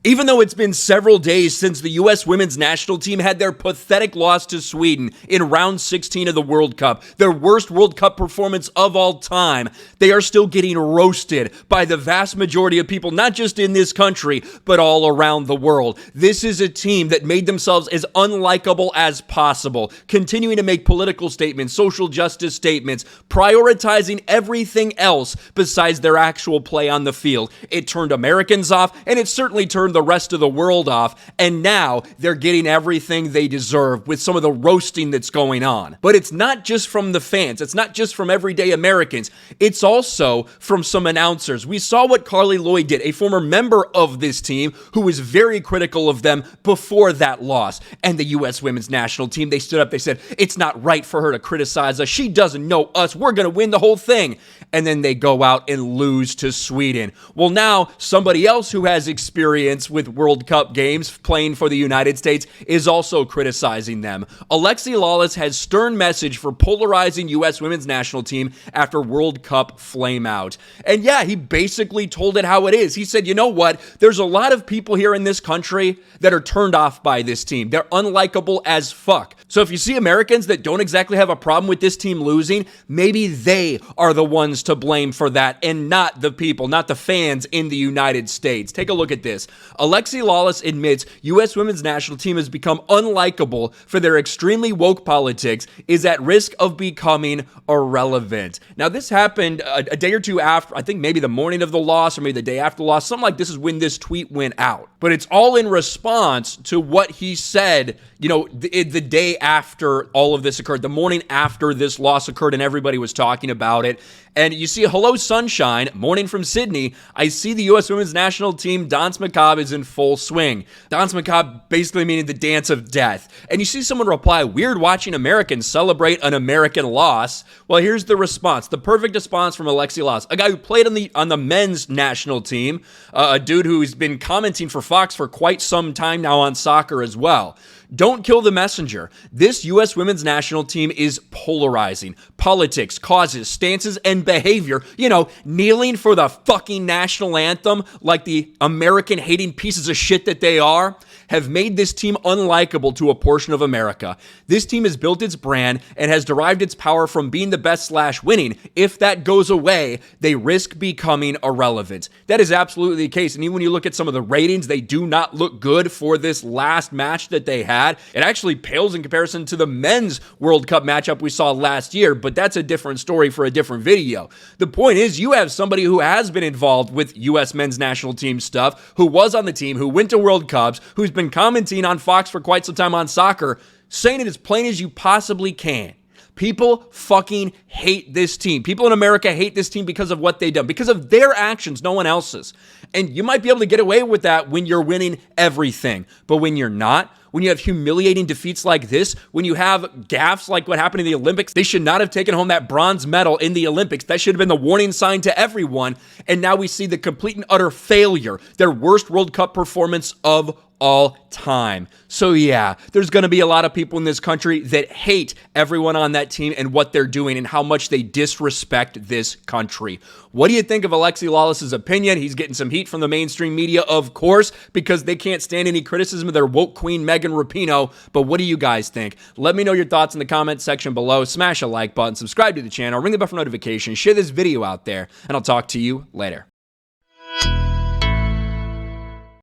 Even though it's been several days since the U.S. women's national team had their pathetic loss to Sweden in round 16 of the World Cup, their worst World Cup performance of all time, they are still getting roasted by the vast majority of people, not just in this country, but all around the world. This is a team that made themselves as unlikable as possible, continuing to make political statements, social justice statements, prioritizing everything else besides their actual play on the field. It turned Americans off, and it certainly turned the rest of the world off, and now they're getting everything they deserve with some of the roasting that's going on. But it's not just from the fans. It's not just from everyday Americans. It's also from some announcers. We saw what Carly Lloyd did, a former member of this team who was very critical of them before that loss. And the U.S. women's national team, they stood up, they said, it's not right for her to criticize us. She doesn't know us. We're going to win the whole thing. And then they go out and lose to Sweden. Well, now somebody else who has experience with World Cup games playing for the United States is also criticizing them. Alexi Lalas has stern message for polarizing U.S. women's national team after World Cup flame out. And yeah, he basically told it how it is. He said, you know what? There's a lot of people here in this country that are turned off by this team. They're unlikable as fuck. So if you see Americans that don't exactly have a problem with this team losing, maybe they are the ones to blame for that and not the people, not the fans in the United States. Take a look at this. Alexi Lalas admits U.S. women's national team has become unlikable for their extremely woke politics, is at risk of becoming irrelevant. Now, this happened a day or two after, I think maybe the morning of the loss or maybe the day after the loss. Something like this is when this tweet went out. But it's all in response to what he said, you know, the day after all of this occurred, the morning after this loss occurred and everybody was talking about it. And you see, hello, sunshine, morning from Sydney. I see the U.S. women's national team, Dance Macabre, is in full swing. Dance Macabre basically meaning the dance of death. And you see someone reply, weird watching Americans celebrate an American loss. Well, here's the response, the perfect response from Alexi Lalas, a guy who played on the men's national team, a dude who's been commenting for Fox for quite some time now on soccer as well. Don't kill the messenger. This U.S. women's national team is polarizing. Politics, causes, stances, and behavior. You know, kneeling for the fucking national anthem like the American-hating pieces of shit that they are, have made this team unlikable to a portion of America. This team has built its brand and has derived its power from being the best / winning. If that goes away, they risk becoming irrelevant. That is absolutely the case. And even when you look at some of the ratings, they do not look good for this last match that they had. It actually pales in comparison to the men's World Cup matchup we saw last year, but that's a different story for a different video. The point is, you have somebody who has been involved with U.S. men's national team stuff, who was on the team, who went to World Cups, who's been commenting on Fox for quite some time on soccer, saying it as plain as you possibly can. People fucking hate this team. People in America hate this team because of what they've done, because of their actions, no one else's. And you might be able to get away with that when you're winning everything. But when you're not, when you have humiliating defeats like this, when you have gaffes like what happened in the Olympics, they should not have taken home that bronze medal in the Olympics. That should have been the warning sign to everyone. And now we see the complete and utter failure, their worst World Cup performance of all time. So yeah, there's going to be a lot of people in this country that hate everyone on that team and what they're doing and how much they disrespect this country. What do you think of Alexi Lalas' opinion? He's getting some heat from the mainstream media, of course, because they can't stand any criticism of their woke queen, Megan Rapinoe. But what do you guys think? Let me know your thoughts in the comment section below. Smash a like button, subscribe to the channel, ring the bell for notifications, share this video out there, and I'll talk to you later.